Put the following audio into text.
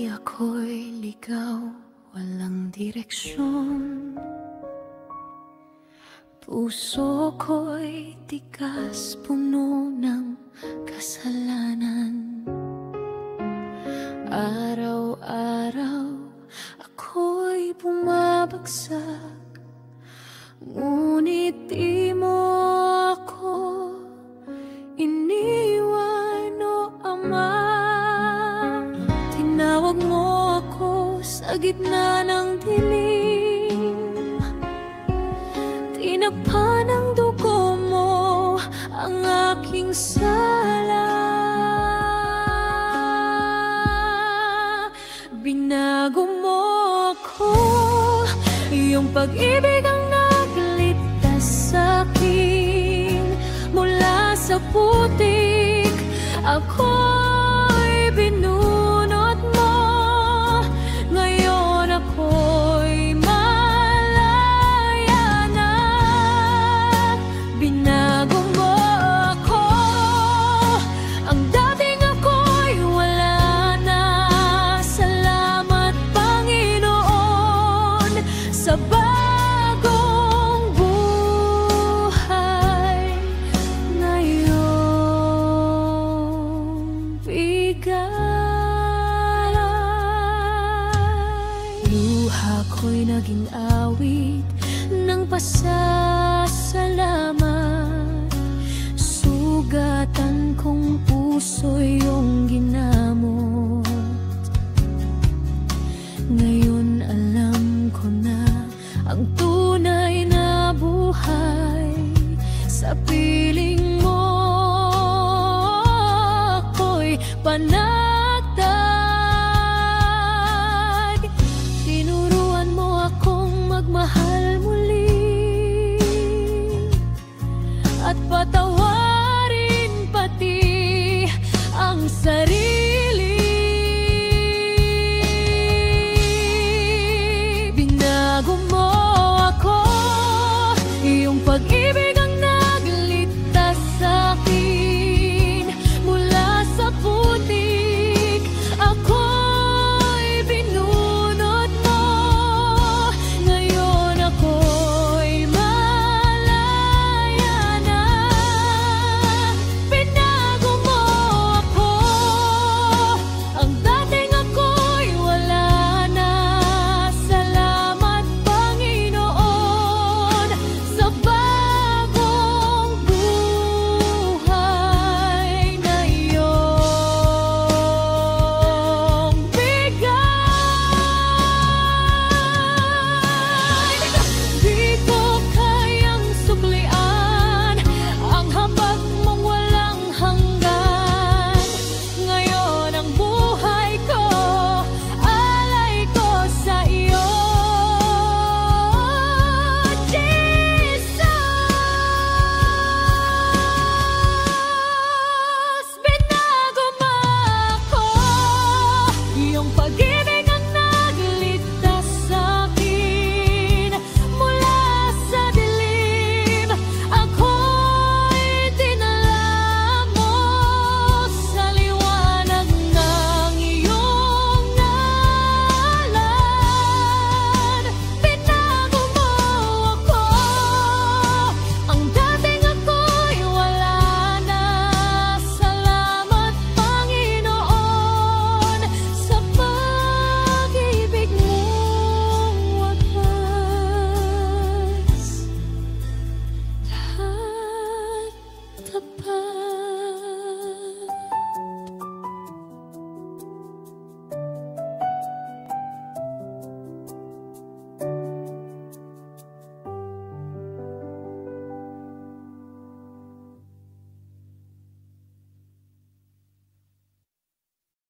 ako'y ligaw, walang direksyon. Puso ko'y tigas, puno ng kasalanan. Araw-araw ako'y bumabagsak, ngunit di mo ako iniwan, o Ama. Tinawag mo ako sa gitna ng dilim, tinakpan ng dugo mo ang aking sala. Binago mo ako, iyong pag-ibig ang nagligtas sa'kin mula sa putik. Ako'y binunot mo, ngayon ako'y malaya na. Binago mo ako, ang dating ako'y wala na. Salamat Panginoon sa bagong buhay na iyong bigay. Luha ko'y naging awit ng pasasalamat, sugatan kong puso iyong ginamot. Ngayon alam ko na ang tunay na buhay sa piling mo. Ako'y panatag, tinuruan mo akong magmahal muli at patawarin